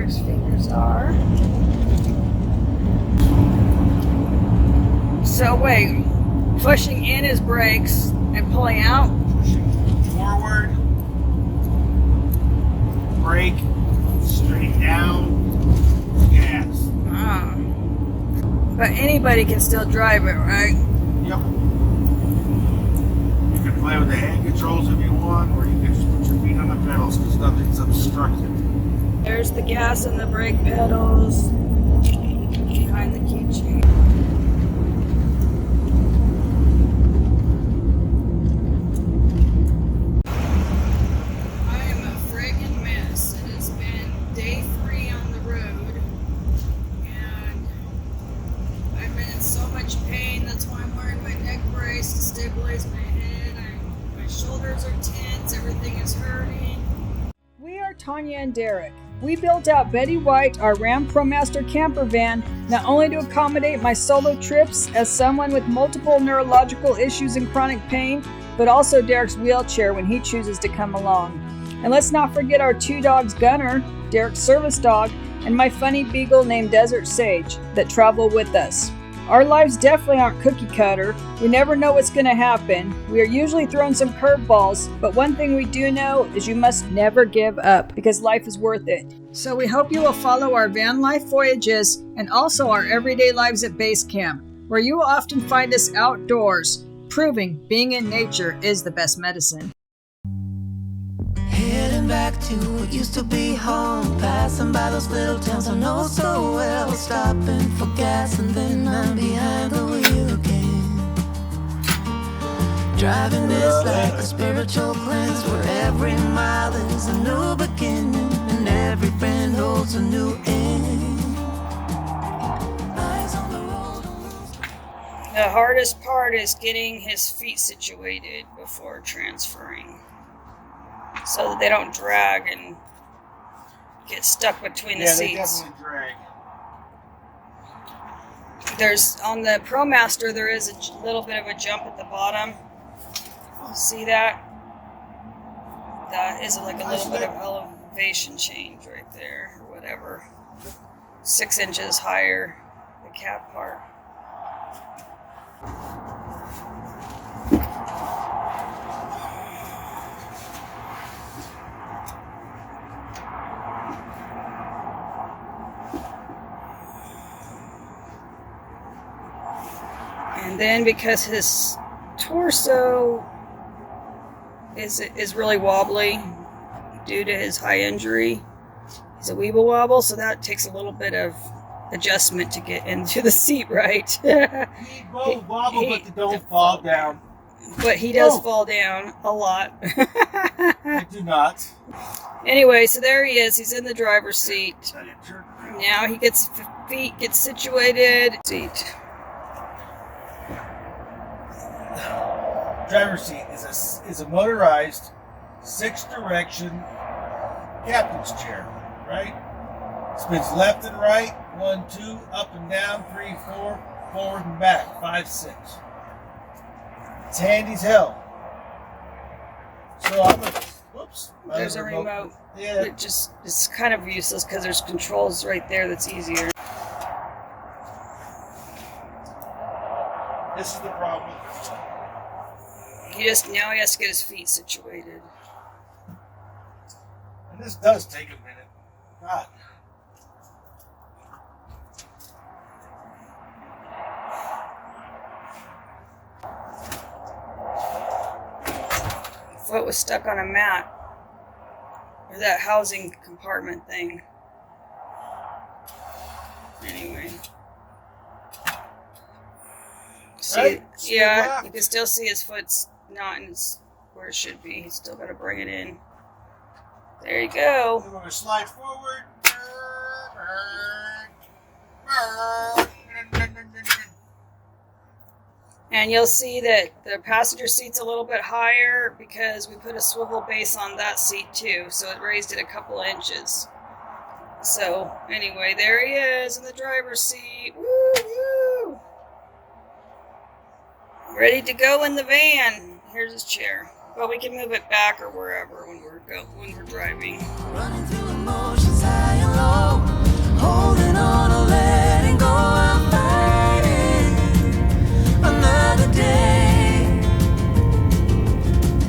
Derek's fingers are. So wait, pushing in his brakes and pulling out? Pushing forward, brake, straight down, gas. Ah. But anybody can still drive it, right? Yep. You can play with the hand controls if you want, or you can just put your feet on the pedals because nothing's obstructed. There's the gas and the brake pedals behind the keychain. I am a friggin' mess. It has been day 3 on the road, and I've been in so much pain. That's why I'm wearing my neck brace to stabilize my head. My shoulders are tense. Everything is hurting. We are Tanya and Derek. We built out Betty White, our Ram ProMaster Camper van, not only to accommodate my solo trips as someone with multiple neurological issues and chronic pain, but also Derek's wheelchair when he chooses to come along. And let's not forget our 2 dogs, Gunner, Derek's service dog, and my funny beagle named Desert Sage, that travel with us. Our lives definitely aren't cookie cutter. We never know what's going to happen. We are usually thrown some curveballs, but one thing we do know is you must never give up because life is worth it. So we hope you will follow our van life voyages and also our everyday lives at base camp, where you will often find us outdoors, proving being in nature is the best medicine. Heading back to what used to be home, passing by those little towns I know so well, stopping for gas and then I'm behind the wheel again. Driving this like a spiritual cleanse, where every mile is a new beginning and every bend holds a new end. Eyes on the road. The hardest part is getting his feet situated before transferring, so that they don't drag and get stuck between the seats. They definitely drag. There's on the ProMaster, there is a little bit of a jump at the bottom. See that? That is like a little bit of elevation change right there, or whatever. 6 inches higher, the cab part. And then because his torso is really wobbly due to his high injury, he's a weeble wobble, so that takes a little bit of adjustment to get into the seat right. He both wobble, but they don't fall down. But he does fall down a lot. I do not. Anyway, so there he is. He's in the driver's seat. Now he gets feet, gets situated. Seat. Driver's seat is a motorized 6-direction captain's chair, right? Spins left and right, 1, 2, up and down, 3, 4, forward and back, 5, 6. It's handy as hell. So I'm gonna, whoops. There's a remote. Yeah. It's kind of useless because there's controls right there that's easier. This is the problem. Now he has to get his feet situated. And this does take a minute. God. Foot was stuck on a mat, or that housing compartment thing. Anyway. See, Right? yeah, you can still see his foot's not in where it should be. He's still got to bring it in. There you go. We're going to slide forward. And you'll see that the passenger seat's a little bit higher because we put a swivel base on that seat too, so it raised it a couple inches. So anyway, there he is in the driver's seat. Woo-hoo! Ready to go in the van. Here's his chair. Well, we can move it back or wherever when we're driving. Running through emotions high and low. holding on or letting go. I'm fighting another day.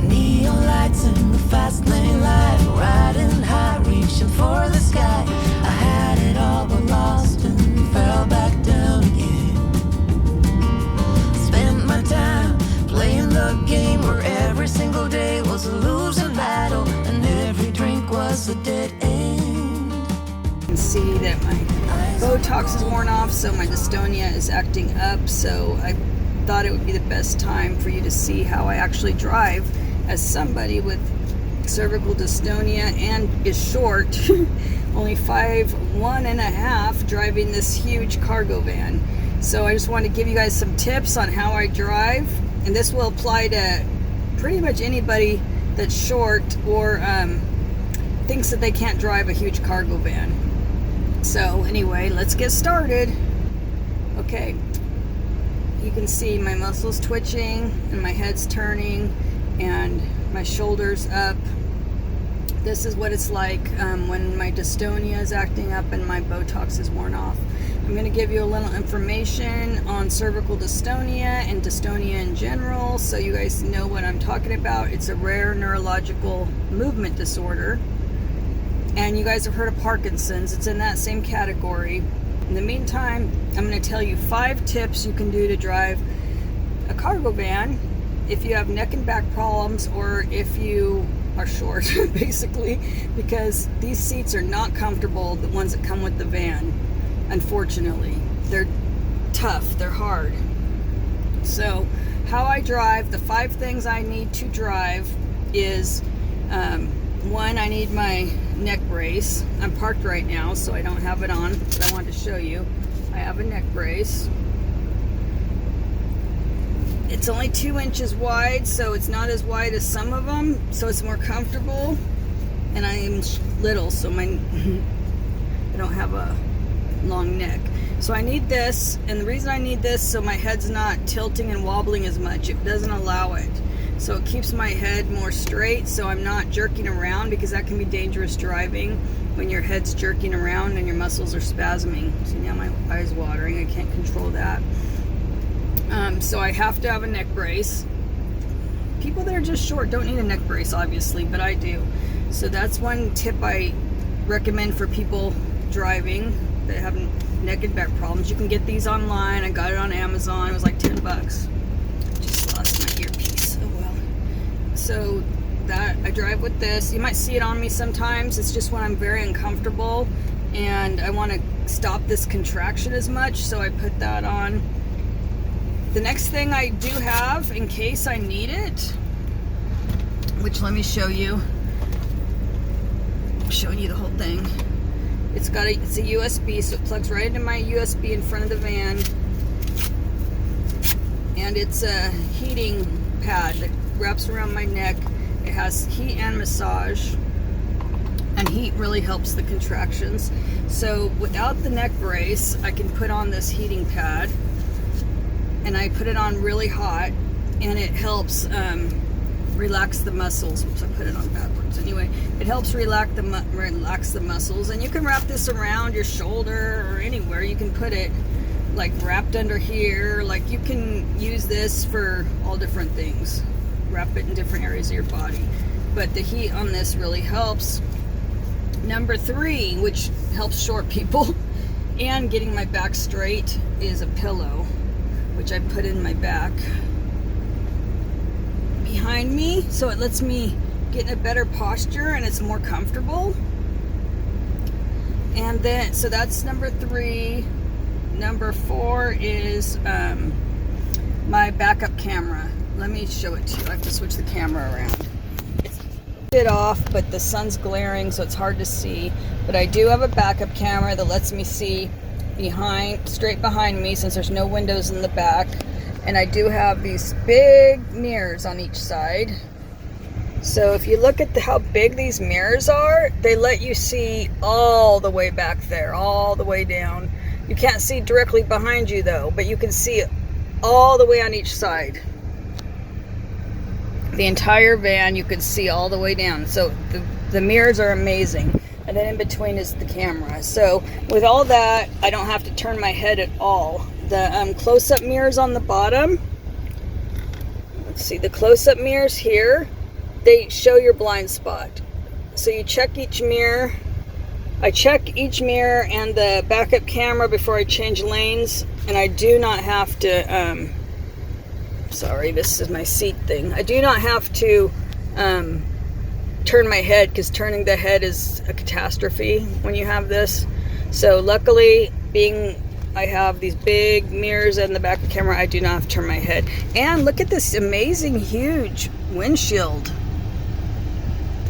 Neon lights in the fast lane light, riding high, reaching for the sky. I had it all but lost and fell back down again. Spent my time playing the game where every single day was a losing battle and every drink was a dead end. You can see that my Botox is worn off, so my dystonia is acting up. So I thought it would be the best time for you to see how I actually drive as somebody with cervical dystonia and is short, only 5'1.5", driving this huge cargo van. So I just want to give you guys some tips on how I drive, and this will apply to pretty much anybody that's short or thinks that they can't drive a huge cargo van. So anyway, let's get started. Okay, you can see my muscles twitching and my head's turning and my shoulders up. This is what it's like when my dystonia is acting up and my Botox is worn off. I'm going to give you a little information on cervical dystonia and dystonia in general, so you guys know what I'm talking about. It's a rare neurological movement disorder. And you guys have heard of Parkinson's. It's in that same category. In the meantime, I'm going to tell you 5 tips you can do to drive a cargo van if you have neck and back problems or if you are short, basically, because these seats are not comfortable, the ones that come with the van. Unfortunately, they're tough, they're hard. So how I drive, the 5 things I need to drive is 1, I need my neck brace. I'm parked right now, so I don't have it on, but I wanted to show you. I have a neck brace. It's only 2 inches wide, so it's not as wide as some of them, so it's more comfortable. And I am little, so I don't have a long neck. So I need this, and the reason I need this so my head's not tilting and wobbling as much. It doesn't allow it. So it keeps my head more straight, so I'm not jerking around, because that can be dangerous driving when your head's jerking around and your muscles are spasming. See, now my eye's watering. I can't control that. So I have to have a neck brace. People that are just short don't need a neck brace, obviously, but I do. So that's one tip I recommend for people driving that have neck and back problems. You can get these online. I got it on Amazon. It was like $10. Just lost my earpiece. Oh well. So that I drive with this. You might see it on me sometimes. It's just when I'm very uncomfortable and I want to stop this contraction as much, so I put that on. The next thing I do have, in case I need it, which let me show you. I'm showing you the whole thing. It's a USB, so it plugs right into my USB in front of the van. And it's a heating pad that wraps around my neck. It has heat and massage. And heat really helps the contractions. So without the neck brace, I can put on this heating pad. And I put it on really hot, and it helps relax the muscles. Oops, I put it on backwards. Anyway, it helps relax the muscles, and you can wrap this around your shoulder or anywhere. You can put it like wrapped under here. Like, you can use this for all different things. Wrap it in different areas of your body. But the heat on this really helps. Number 3, which helps short people and getting my back straight, is a pillow, which I put in my back behind me, so it lets me get in a better posture and it's more comfortable. And then, so that's number 3. Number 4 is my backup camera. Let me show it to you. I have to switch the camera around. It's it off, but the sun's glaring, so it's hard to see. But I do have a backup camera that lets me see straight behind me, since there's no windows in the back. And I do have these big mirrors on each side. So if you look at how big these mirrors are, they let you see all the way back there, all the way down. You can't see directly behind you though, but you can see all the way on each side. The entire van, you can see all the way down. So the mirrors are amazing. and then in between is the camera. So with all that, I don't have to turn my head at all. The close-up mirrors on the bottom, let's see, the close-up mirrors here, they show your blind spot. So you check each mirror. I check each mirror and the backup camera before I change lanes, and I do not have to, sorry, this is my seat thing. I do not have to turn my head, because turning the head is a catastrophe when you have this. So luckily, being I have these big mirrors in the back of the camera, I do not have to turn my head. And look at this amazing huge windshield.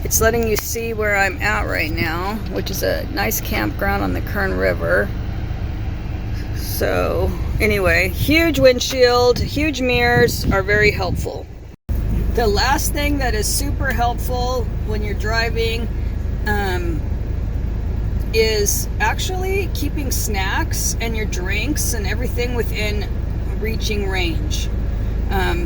It's letting you see where I'm at right now, which is a nice campground on the Kern River. So anyway, huge windshield, huge mirrors are very helpful. The last thing that is super helpful when you're driving is actually keeping snacks and your drinks and everything within reaching range.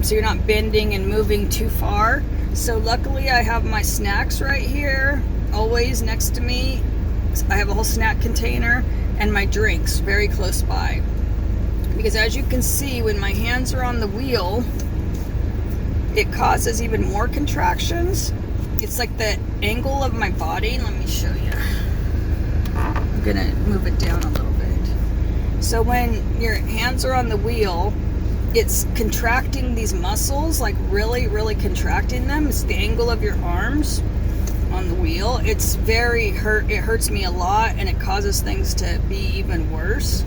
So you're not bending and moving too far. So luckily I have my snacks right here, always next to me. I have a whole snack container and my drinks very close by. Because as you can see, when my hands are on the wheel, it causes even more contractions. It's like the angle of my body. Let me show you. I'm gonna move it down a little bit. So when your hands are on the wheel, it's contracting these muscles, like really, really contracting them. It's the angle of your arms on the wheel. It's very it hurts me a lot, and it causes things to be even worse.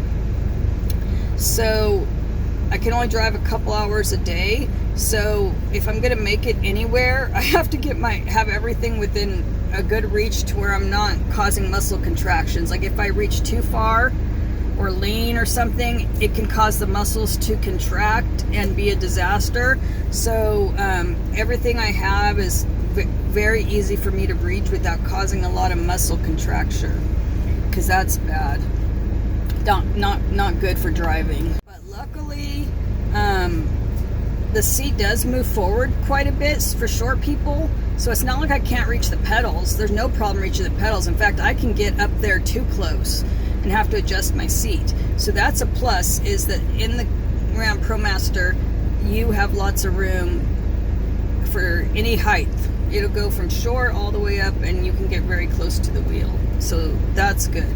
So I can only drive a couple hours a day. So if I'm gonna make it anywhere, I have to have everything within a good reach to where I'm not causing muscle contractions. Like if I reach too far or lean or something, it can cause the muscles to contract and be a disaster. So everything I have is very easy for me to reach without causing a lot of muscle contraction, because that's bad. Not good for driving. But luckily, the seat does move forward quite a bit for short people. So it's not like I can't reach the pedals. There's no problem reaching the pedals. In fact, I can get up there too close and have to adjust my seat. So that's a plus, is that in the Ram ProMaster, you have lots of room for any height. It'll go from short all the way up, and you can get very close to the wheel. So that's good.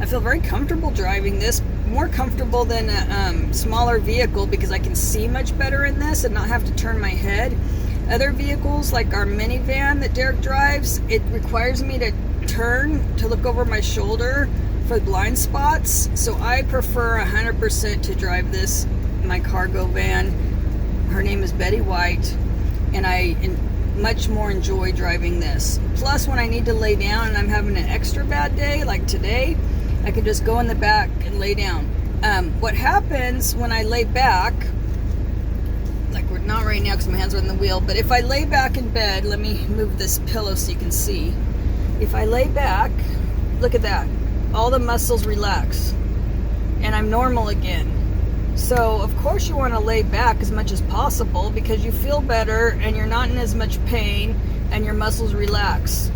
I feel very comfortable driving this, more comfortable than a smaller vehicle, because I can see much better in this and not have to turn my head. Other vehicles, like our minivan that Derek drives, it requires me to turn to look over my shoulder for blind spots. So I prefer 100% to drive this, my cargo van. Her name is Betty White, and I much more enjoy driving this. Plus, when I need to lay down and I'm having an extra bad day, like today, I can just go in the back and lay down. What happens when I lay back, like we're not right now because my hands are on the wheel, but if I lay back in bed, let me move this pillow so you can see. If I lay back, look at that. All the muscles relax and I'm normal again. So of course you want to lay back as much as possible, because you feel better and you're not in as much pain and your muscles relax.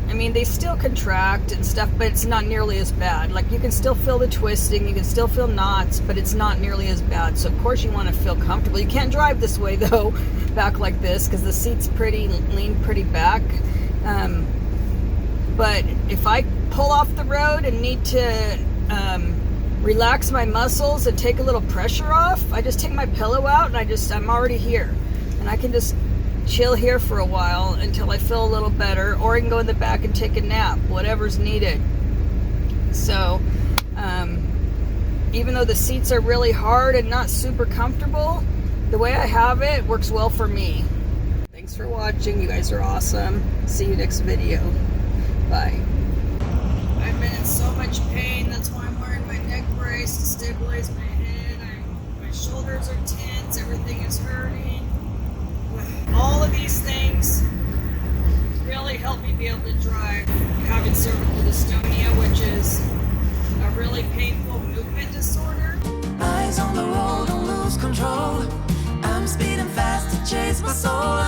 I mean, they still contract and stuff, but it's not nearly as bad. Like, you can still feel the twisting, you can still feel knots, but it's not nearly as bad. So of course you want to feel comfortable. You can't drive this way though, back like this, because the seat's lean pretty back. But if I pull off the road and need to relax my muscles and take a little pressure off, I just take my pillow out and I'm already here. And I can just chill here for a while until I feel a little better, or I can go in the back and take a nap, whatever's needed. So even though the seats are really hard and not super comfortable, the way I have it works well for me. Thanks for watching. You guys are awesome. See you next video. Bye. I've been in so much pain. That's why I'm wearing my neck brace to stabilize my head. My shoulders are tense. Everything is hurting. All of these things really help me be able to drive. Having cervical dystonia, which is a really painful movement disorder. Eyes on the road, don't lose control. I'm speeding fast to chase my soul.